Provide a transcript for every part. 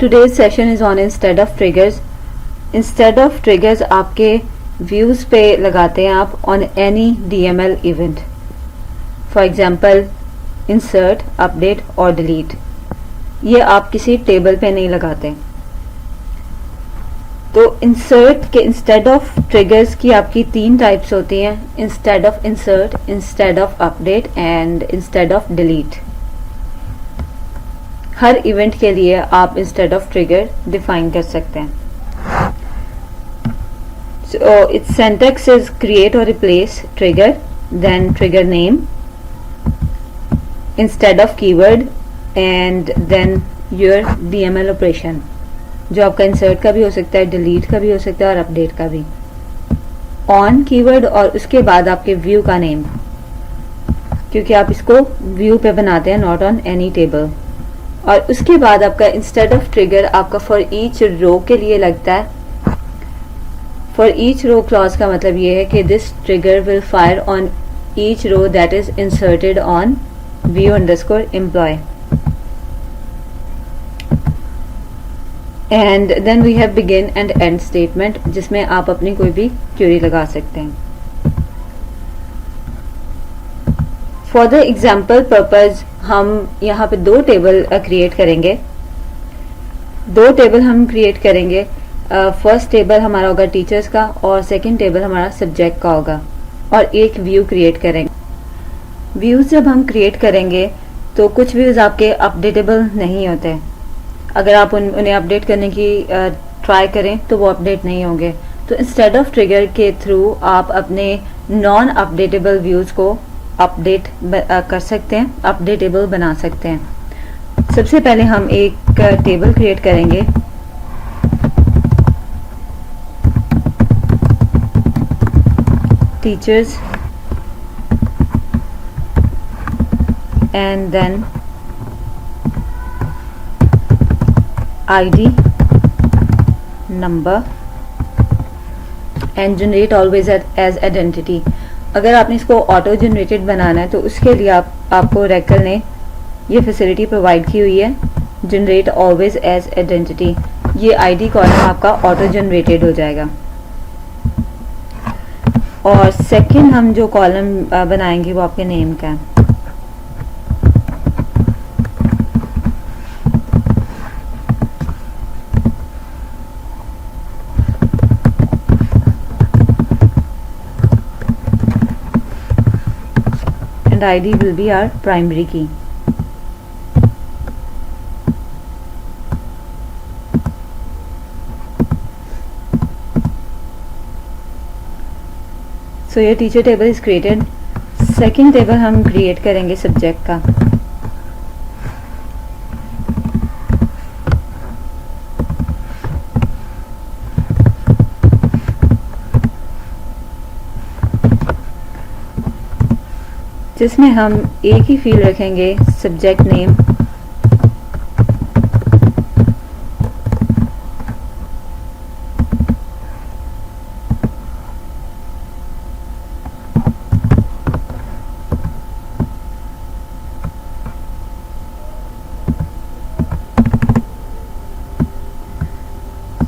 Today's session is on instead of triggers. Instead of triggers आपके views पे लगाते हैं आप on any DML event. For example, insert, update और delete. ये आप किसी टेबल पे नहीं लगाते. तो insert के instead of triggers की आपकी 3 टाइप्स होती हैं. Instead of insert, instead of update and instead of delete. Her event के लिए आप इंस्टेड ऑफ ट्रिगर डिफाइन कर सकते हैं. So its syntax is create or replace trigger, then trigger name instead of keyword and then your DML operation, जो आपका insert का भी हो सकता है, डिलीट का भी हो सकता है और अपडेट का भी. ऑन कीवर्ड और उसके बाद आपके व्यू का नेम, क्योंकि आप इसको व्यू पे बनाते हैं, नॉट ऑन एनी टेबल. और उसके बाद आपका इंस्टेड ऑफ ट्रिगर आपका फॉर ईच रो के लिए लगता है. फॉर ईच रो क्लॉज का मतलब ये है कि this trigger will fire on each row that is inserted on view underscore employ. And then we have begin and end statement, जिसमें आप अपनी कोई भी क्वेरी लगा सकते हैं. फॉर द एग्जाम्पल पर्पज हम यहाँ पे 2 टेबल क्रिएट करेंगे. 2 टेबल हम क्रिएट करेंगे. फर्स्ट टेबल हमारा होगा टीचर्स का और सेकंड टेबल हमारा सब्जेक्ट का होगा, और एक व्यू क्रिएट करेंगे. व्यूज जब हम क्रिएट करेंगे तो कुछ व्यूज आपके अपडेटेबल नहीं होते. अगर आप उन्हें अपडेट करने की ट्राई करें तो वो अपडेट नहीं होंगे. तो इंस्टेड ऑफ ट्रिगर के थ्रू आप अपने नॉन अपडेटेबल व्यूज को अपडेट कर सकते हैं, अपडेटेबल बना सकते हैं. सबसे पहले हम एक टेबल क्रिएट करेंगे. Teachers and then ID, number and generate always as identity. अगर आपने इसको ऑटो जनरेटेड बनाना है तो उसके लिए आपको रेकल ने ये फैसिलिटी प्रोवाइड की हुई है, जनरेट ऑलवेज एज आइडेंटिटी. ये आईडी कॉलम आपका ऑटो जनरेटेड हो जाएगा. और सेकंड हम जो कॉलम बनाएंगे वो आपके नेम का है. and ID will be our primary key. So your teacher table is created. Second table हम create करेंगे subject का. जिसमें हम एक ही फील्ड रखेंगे, subject name,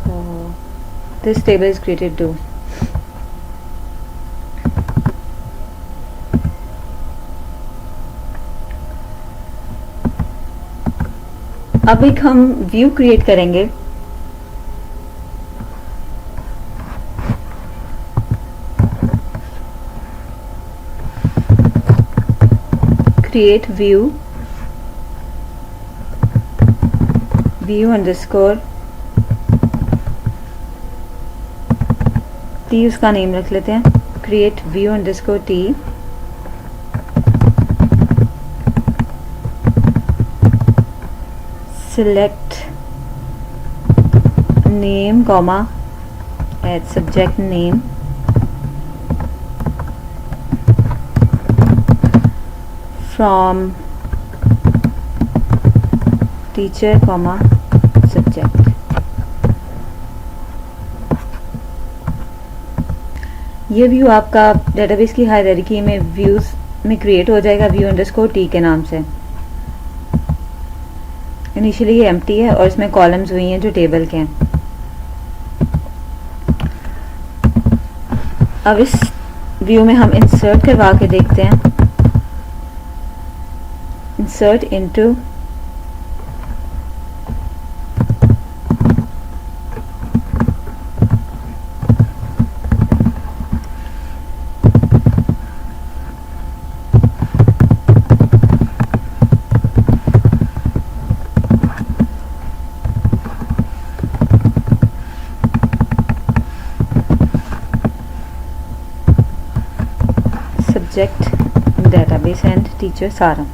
so this table is created too. अब एक हम व्यू क्रिएट करेंगे. Create view, view underscore T, उसका नेम रख लेते हैं. Create view underscore T, select name comma add subject name, from teacher comma subject. ये व्यू आपका डेटाबेस की हायरार्की में व्यूज में क्रिएट हो जाएगा व्यू अंडरस्कोर टी के नाम से. इनिशियली ये एम्प्टी है और इसमें कॉलम्स हुई हैं जो टेबल के हैं। अब इस व्यू में हम इंसर्ट करवा के देखते हैं। Insert into subject database and teacher Sara.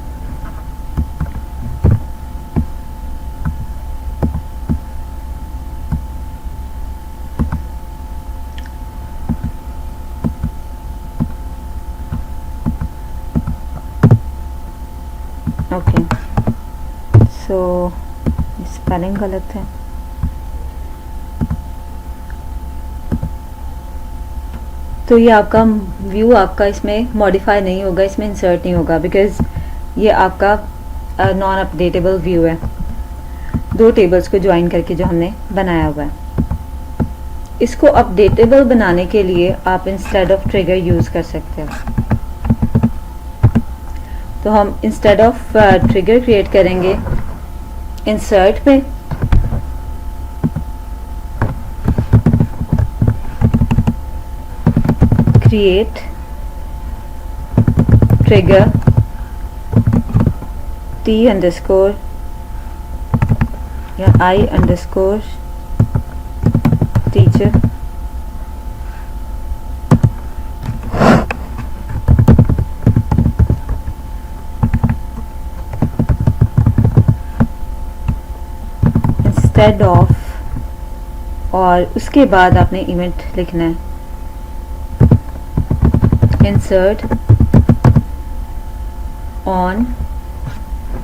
Okay so spelling गलत है। तो ये आपका व्यू आपका इसमें मॉडिफाई नहीं होगा, इसमें इंसर्ट नहीं होगा, बिकॉज ये आपका नॉन अपडेटेबल व्यू है, दो टेबल्स को ज्वाइन करके जो हमने बनाया हुआ है। इसको अपडेटेबल बनाने के लिए आप इंस्टेड ऑफ ट्रिगर यूज कर सकते हो। तो हम इंस्टेड ऑफ ट्रिगर क्रिएट करेंगे इंसर्ट पे, क्रिएट ट्रिगर t अंडरस्कोर या I underscore teacher instead of, और उसके बाद आपने इवेंट लिखना है इंसर्ट ऑन,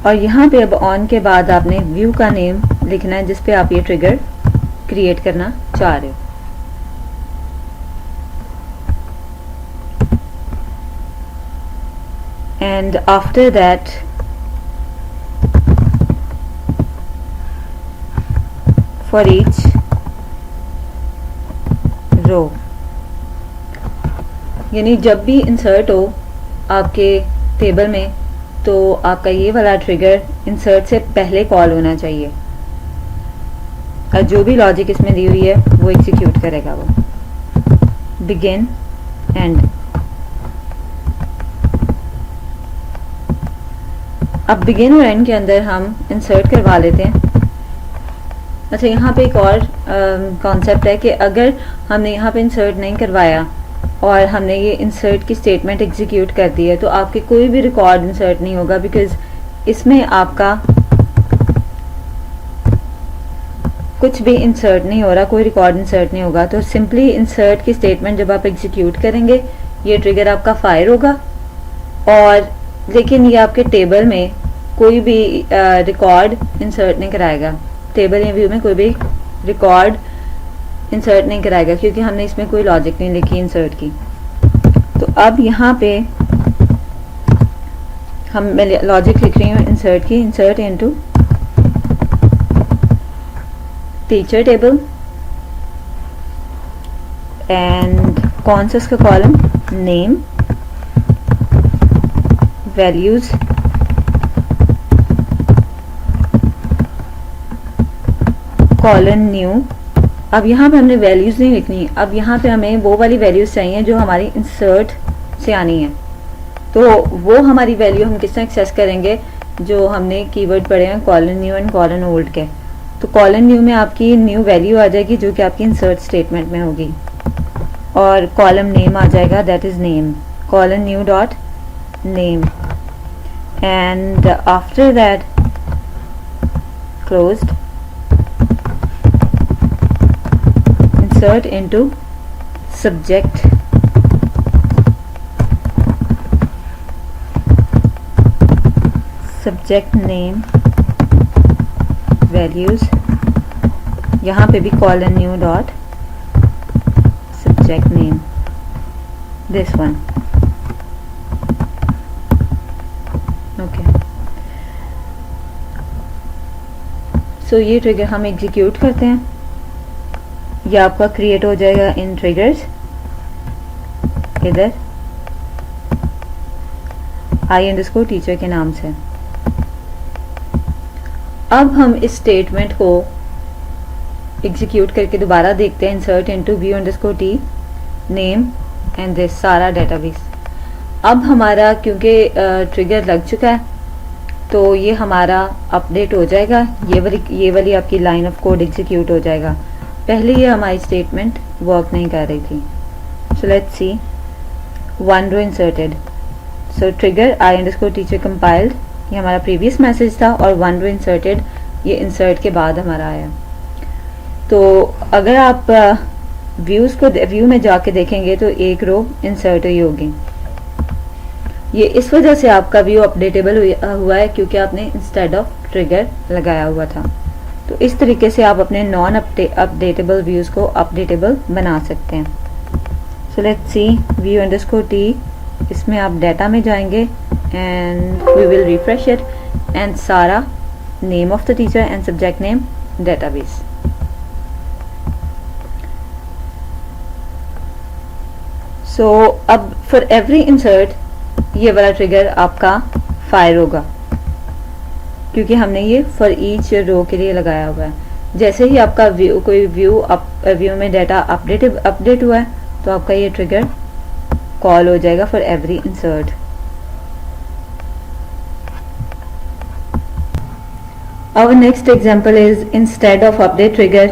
और यहाँ पे अब ऑन के बाद आपने व्यू का नेम लिखना है जिस पे आप ये ट्रिगर क्रिएट करना चाह रहे हो। And after that for each row, यानी जब भी इंसर्ट हो आपके टेबल में तो आपका ये वाला ट्रिगर इंसर्ट से पहले कॉल होना चाहिए, और जो भी लॉजिक इसमें दी हुई है वो एग्जीक्यूट करेगा, वो बिगिन एंड। अब बिगिन और एंड के अंदर हम इंसर्ट करवा लेते हैं। अच्छा, यहाँ पे एक और कॉन्सेप्ट है कि अगर हमने यहाँ पे इंसर्ट नहीं करवाया और हमने ये इंसर्ट की स्टेटमेंट एग्जीक्यूट कर दी है तो आपके कोई भी रिकॉर्ड इंसर्ट नहीं होगा, बिकॉज इसमें आपका कुछ भी इंसर्ट नहीं हो रहा, कोई रिकॉर्ड इंसर्ट नहीं होगा। तो सिंपली इंसर्ट की स्टेटमेंट जब आप एग्जीक्यूट करेंगे ये ट्रिगर आपका फायर होगा, और लेकिन ये आपके टेबल में कोई भी रिकॉर्ड इंसर्ट नहीं कराएगा, टेबल या व्यू में कोई भी रिकॉर्ड इंसर्ट नहीं कराएगा, क्योंकि हमने इसमें कोई लॉजिक नहीं लिखी इंसर्ट की। तो अब यहाँ पे मैं लॉजिक लिख रही हूँ इंसर्ट की, insert into teacher table, and कौन सा इसका column, name, values, colon new. अब यहाँ पे हमने वैल्यूज नहीं लिखनी, अब यहाँ पे हमें वो वाली वैल्यूज चाहिए जो हमारी इंसर्ट से आनी है। तो वो हमारी वैल्यू हम किस तरह एक्सेस करेंगे, जो हमने कीवर्ड पढ़े हैं colon new and colon old के। तो कॉलन न्यू में आपकी न्यू वैल्यू आ जाएगी जो कि आपकी इंसर्ट स्टेटमेंट में होगी, और कॉलम नेम आ जाएगा, that is name, colon new dot name, and after that closed, insert into subject, subject name, values, यहाँ पे भी colon new dot subject name, this one, okay। सो ये ट्रिगर हम एग्जीक्यूट करते हैं, ये आपका क्रिएट हो जाएगा इन ट्रिगर्स इधर i_teacher के नाम से। अब हम इस स्टेटमेंट को एग्जीक्यूट करके दोबारा देखते हैं, insert into view_t name and this सारा डेटाबेस। अब हमारा क्योंकि ट्रिगर लग चुका है तो ये हमारा अपडेट हो जाएगा, ये वाली आपकी लाइन ऑफ कोड एग्जीक्यूट हो जाएगा। पहले ये हमारी स्टेटमेंट वर्क नहीं कर रही थी। So let's see, 1 row inserted, so trigger i_teacher compiled, ये हमारा प्रीवियस मैसेज था, और 1 रो इंसर्टेड ये इंसर्ट के बाद हमारा आया। तो अगर आप व्यू में जाके देखेंगे तो एक रो इंसर्ट हुई होगी। ये इस वजह से आपका व्यू अपडेटेबल हुआ है क्योंकि आपने इंस्टेड ऑफ ट्रिगर लगाया हुआ था। तो इस तरीके से आप अपने नॉन अपडेटेबल व्यूज को अपडेटेबल बना सकते हैं। सो लेट्स सी, view_t, इसमें आप डाटा में जाएंगे and we will refresh it, and सारा name of the teacher and subject name database. So अब फॉर एवरी इंसर्ट ये वाला ट्रिगर आपका फायर होगा क्योंकि हमने ये फॉर ईच रो के लिए लगाया हुआ है। जैसे ही आपका कोई व्यू में डाटा अपडेट हुआ है तो आपका ये ट्रिगर कॉल हो जाएगा for every insert. Our next example is instead of update trigger.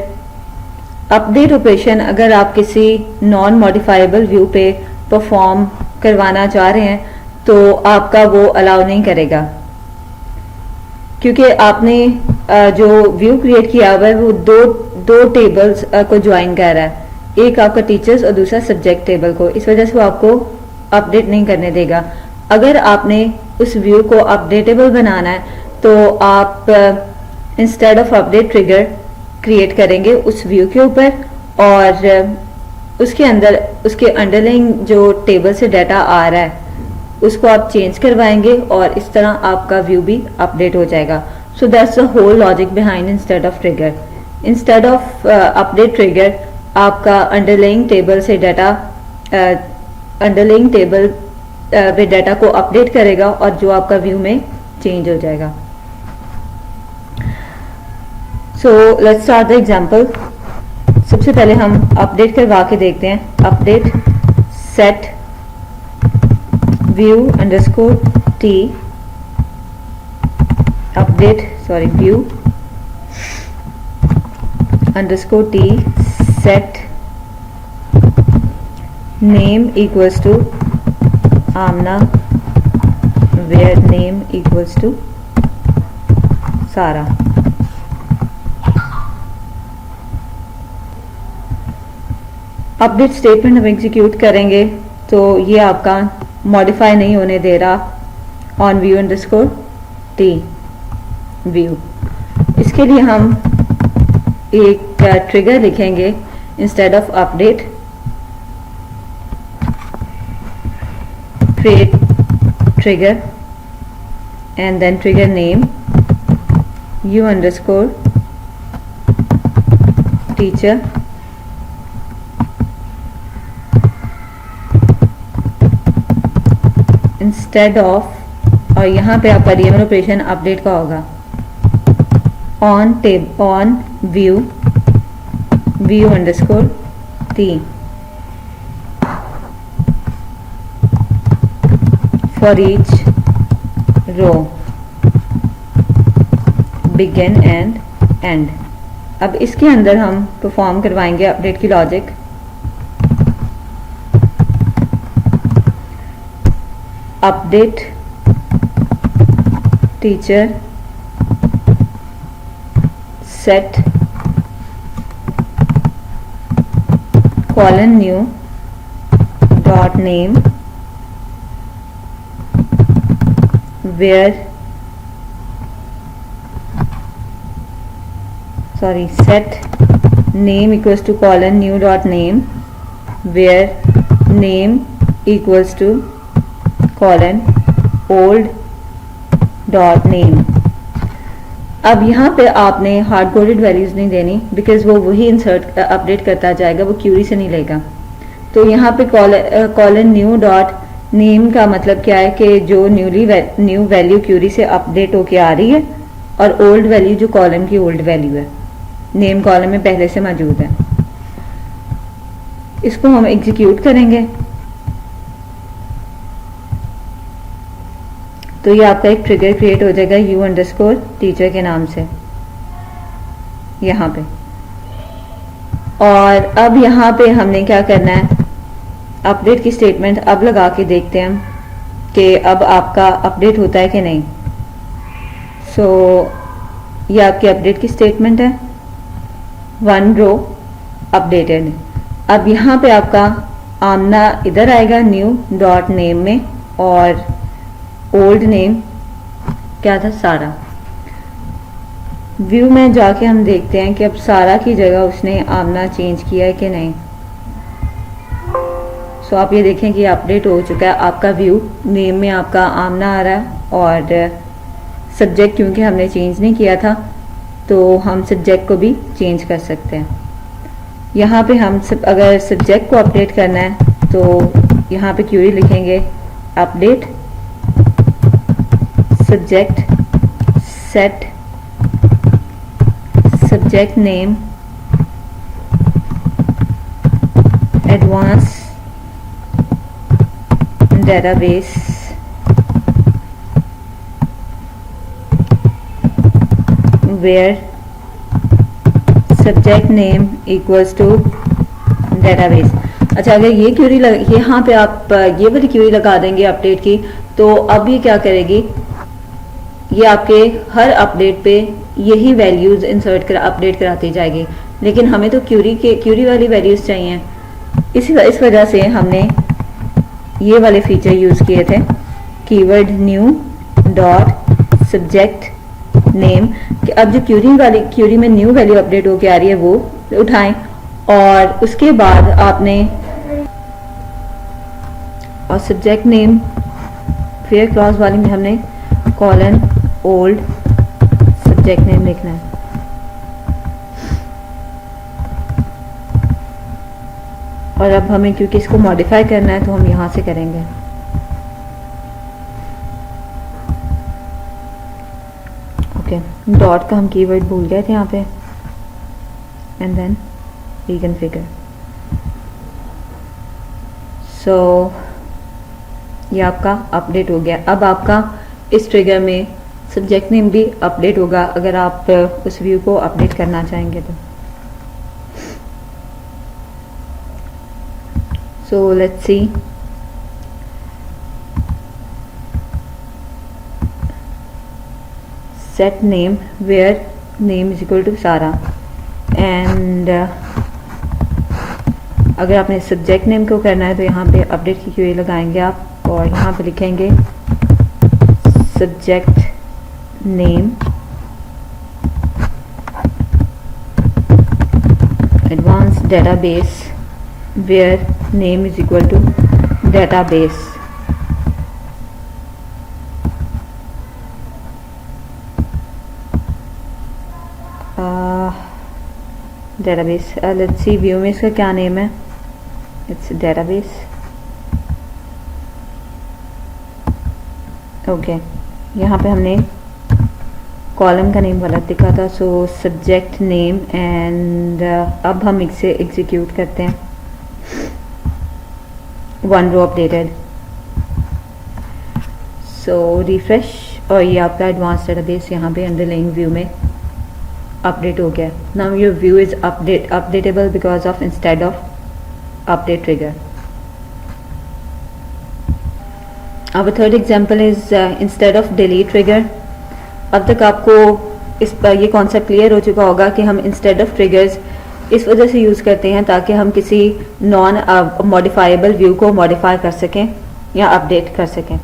Update operation अगर आप किसी नॉन मॉडिफाइबल व्यू पे परफॉर्म करवाना चाह रहे हैं तो आपका वो अलाउ नहीं करेगा क्योंकि आपने जो व्यू क्रिएट किया हुआ है वो दो टेबल्स को ज्वाइन कर रहा है, एक आपका टीचर्स और दूसरा सब्जेक्ट टेबल को। इस वजह से वो आपको अपडेट नहीं करने देगा। अगर आपने उस व्यू को अपडेटेबल बनाना है तो आप instead of update trigger create करेंगे उस व्यू के ऊपर, और उसके अंदर उसके अंडरलाइन जो टेबल से डाटा आ रहा है उसको आप चेंज करवाएंगे और इस तरह आपका व्यू भी अपडेट हो जाएगा। So that's the whole logic behind instead of trigger. Instead of update trigger आपका अंडरलाइन टेबल से डाटा अंडरलाइन टेबल पे डाटा को अपडेट करेगा और जो आपका व्यू में चेंज हो जाएगा। So let's start the example. सबसे पहले हम अपडेट करवा के देखते हैं। Update set view_t update view_t set name equals to Amna where name equals to Sara। Update statement हम एग्जीक्यूट करेंगे तो ये आपका मॉडिफाई नहीं होने दे रहा ऑन view_t व्यू। इसके लिए हम एक ट्रिगर लिखेंगे instead of update, create trigger and then trigger name view_teacher instead of, और यहाँ पे आपका डीएमएल ऑपरेशन अपडेट का होगा, on view_t for each row begin and end. अब इसके अंदर हम परफॉर्म करवाएंगे अपडेट की लॉजिक। Update teacher set colon new dot name set name equals to colon new dot name where name equals to colon old dot name। अब यहाँ पे आपने हार्ड कोडेड वैल्यूज नहीं देनी, बिकॉज वो वही इंसर्ट अपडेट करता जाएगा, वो क्यूरी से नहीं लेगा। तो यहाँ पे कॉलन न्यू डॉट नेम का मतलब क्या है कि जो न्यू वैल्यू क्यूरी से अपडेट होके आ रही है, और ओल्ड वैल्यू जो कॉलम की ओल्ड वैल्यू है, नेम कॉलम में पहले से मौजूद है। इसको हम एग्जीक्यूट करेंगे तो ये आपका एक ट्रिगर क्रिएट हो जाएगा u_teacher के नाम से यहाँ पे। और अब यहाँ पे हमने क्या करना है, अपडेट की स्टेटमेंट अब लगा के देखते हैं कि अब आपका अपडेट होता है कि नहीं। सो ये आपकी अपडेट की स्टेटमेंट है, 1 रो अपडेटेड। अब यहाँ पे आपका आमना इधर आएगा न्यू डॉट नेम में, और ओल्ड नेम क्या था, सारा। व्यू में जाके हम देखते हैं कि अब सारा की जगह उसने आमना चेंज किया है कि नहीं। सो आप ये देखें कि अपडेट हो चुका है आपका व्यू, नेम में आपका आमना आ रहा है, और सब्जेक्ट क्योंकि हमने चेंज नहीं किया था तो हम सब्जेक्ट को भी चेंज कर सकते हैं। यहाँ पे हम अगर सब्जेक्ट को अपडेट करना है तो यहाँ पे क्यूरी लिखेंगे update subject set subject name advance database where subject name equals to database। अच्छा, अगर ये क्यूरी यहाँ पे आप ये वाली क्यूरी लगा देंगे अपडेट की, तो अब ये क्या करेगी, ये आपके हर अपडेट पे यही वैल्यूज इंसर्ट कर अपडेट कराती जाएगी। लेकिन हमें तो क्यूरी वाली वैल्यूज चाहिए, इस वजह से हमने ये वाले फीचर यूज किए थे, keyword new dot subject name, कि अब जो क्यूरी में न्यू वैल्यू अपडेट होके आ रही है वो उठाएं, और उसके बाद आपने और सब्जेक्ट नेम फेयर क्लॉज वाली में हमने कॉलन ओल्ड सब्जेक्ट नेम लिखना है। और अब हमें क्योंकि इसको मॉडिफाई करना है तो हम यहां से करेंगे। डॉट का हम कीवर्ड भूल गए थे यहाँ पे, एंड देन रीकॉन्फ़िगर। सो ये आपका अपडेट हो गया। अब आपका इस ट्रिगर में सब्जेक्ट नेम भी अपडेट होगा अगर आप उस व्यू को अपडेट करना चाहेंगे तो। सो let's C, set name where name is equal to सारा, एंड अगर आपने सब्जेक्ट नेम को करना है तो यहाँ पे अपडेट की क्यूरी लगाएंगे आप, और यहाँ पे लिखेंगे subject name advance database where name is equal to database. Database, let's see view में इसका क्या नेम है, इट्स डेटाबेस। ओके, यहाँ पे हमने कॉलम का नेम गलत दिखा था, सो सब्जेक्ट नेम, एंड अब हम इसे एग्जीक्यूट करते हैं। 1 रो अपडेटेड, सो रिफ्रेश, और ये आपका एडवांस डेटाबेस यहाँ पे अंडरलाइंग व्यू में अपडेट हो गया। Now your view is updatable because of instead of update trigger. Our third example is instead of delete trigger. अब तक आपको इस पर ये कॉन्सेप्ट क्लियर हो चुका होगा कि हम इंस्टेड ऑफ ट्रिगर्स इस वजह से यूज़ करते हैं ताकि हम किसी नॉन मॉडिफाइबल व्यू को मॉडिफाई कर सकें या अपडेट कर सकें।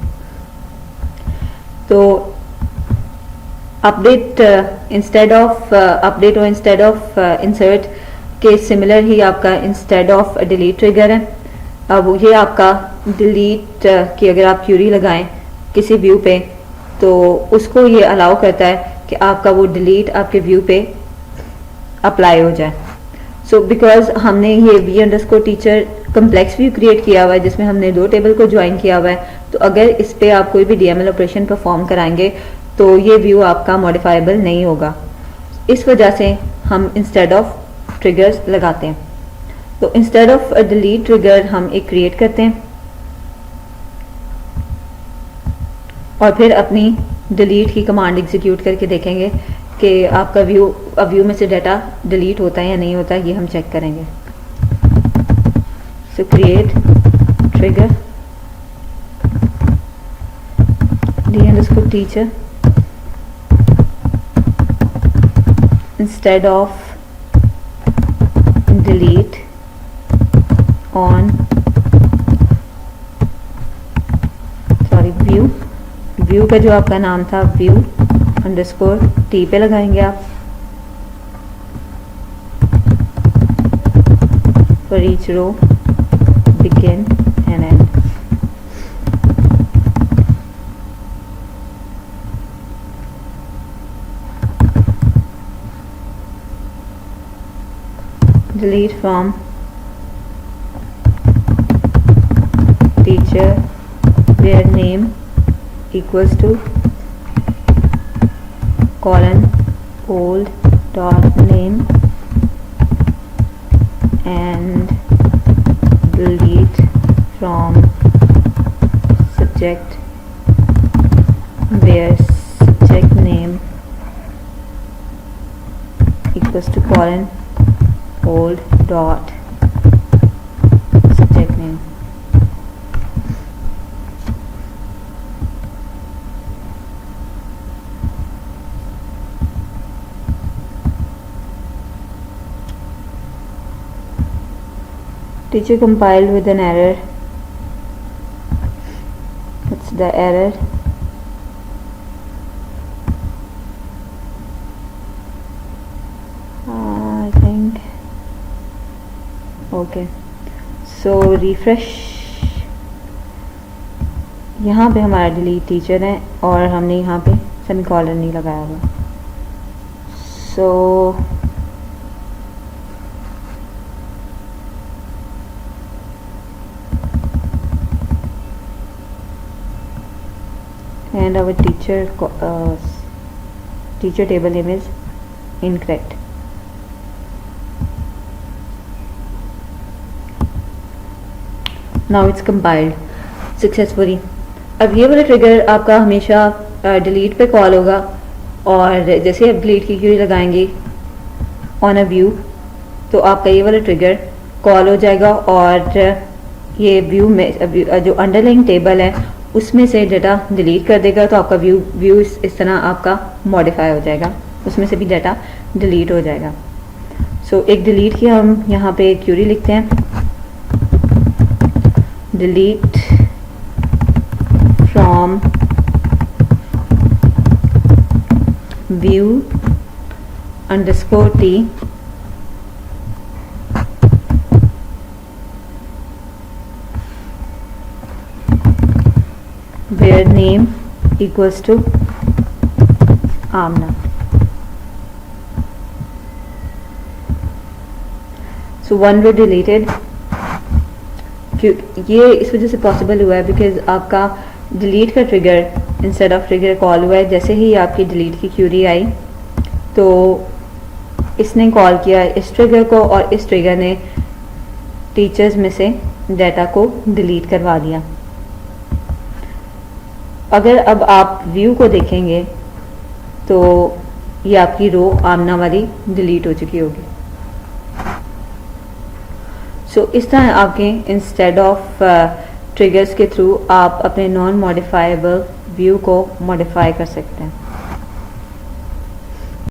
तो अपडेट इंस्टेड ऑफ अपडेट और इंस्टेड ऑफ इंसर्ट के सिमिलर ही आपका इंस्टेड ऑफ डिलीट ट्रिगर है। अब ये आपका डिलीट की अगर आप क्यूरी लगाएं किसी व्यू पे तो उसको ये अलाउ करता है कि आपका वो डिलीट आपके व्यू पे अप्लाई हो जाए। सो बिकॉज हमने ये V underscore teacher complex view create किया हुआ है जिसमें हमने दो टेबल को ज्वाइन किया हुआ है, तो अगर इस पे आप कोई भी डीएमएल ऑपरेशन परफॉर्म कराएंगे तो ये व्यू आपका मॉडिफाइबल नहीं होगा। इस वजह से हम इंस्टेड ऑफ ट्रिगर्स लगाते हैं। तो इंस्टेड ऑफ डिलीट ट्रिगर हम एक क्रिएट करते हैं और फिर अपनी डिलीट की कमांड एग्जीक्यूट करके देखेंगे कि आपका व्यू में से डाटा डिलीट होता है या नहीं होता है, ये हम चेक करेंगे। सो create trigger d_teacher instead of delete on view का जो आपका नाम था व्यू अंडरस्कोर टी पे लगाएंगे आप for each row begin and end। delete from teacher where name equals to colon old dot name and delete from subject where subject name equals to colon old dot subject name। Teacher compiled with an error. What's the error? I think okay, so refresh। यहाँ पे हमारा delete teacher है और हमने यहाँ पे semicolon नहीं लगाया हुआ। सो and our teacher table name is incorrect। now it's compiled successfully। अब ये वाला ट्रिगर आपका हमेशा डिलीट पे कॉल होगा और जैसे आप डिलीट की क्यूरी लगाएंगे ऑन अ व्यू तो आपका ये वाला ट्रिगर कॉल हो जाएगा और ये व्यू में जो अंडरलाइंग टेबल है उसमें से डाटा डिलीट कर देगा, तो आपका व्यू इस तरह आपका मॉडिफाई हो जाएगा, उसमें से भी डाटा डिलीट हो जाएगा। सो एक डिलीट की हम यहाँ पे क्यूरी लिखते हैं, delete from view underscore T where name equals to Amna। so one word deleted। ये इस वजह से पॉसिबल हुआ है बिकॉज आपका डिलीट का trigger instead of trigger call हुआ है। जैसे ही आपकी डिलीट की क्यूरी आई तो इसने कॉल किया इस ट्रिगर को और इस ट्रिगर ने टीचर्स में से डाटा को डिलीट करवा दिया। अगर अब आप व्यू को देखेंगे तो ये आपकी रो आमना वाली डिलीट हो चुकी होगी। सो इस तरह आपके इंस्टेड ऑफ ट्रिगर्स के थ्रू आप अपने नॉन मॉडिफाइबल व्यू को मॉडिफाई कर सकते हैं।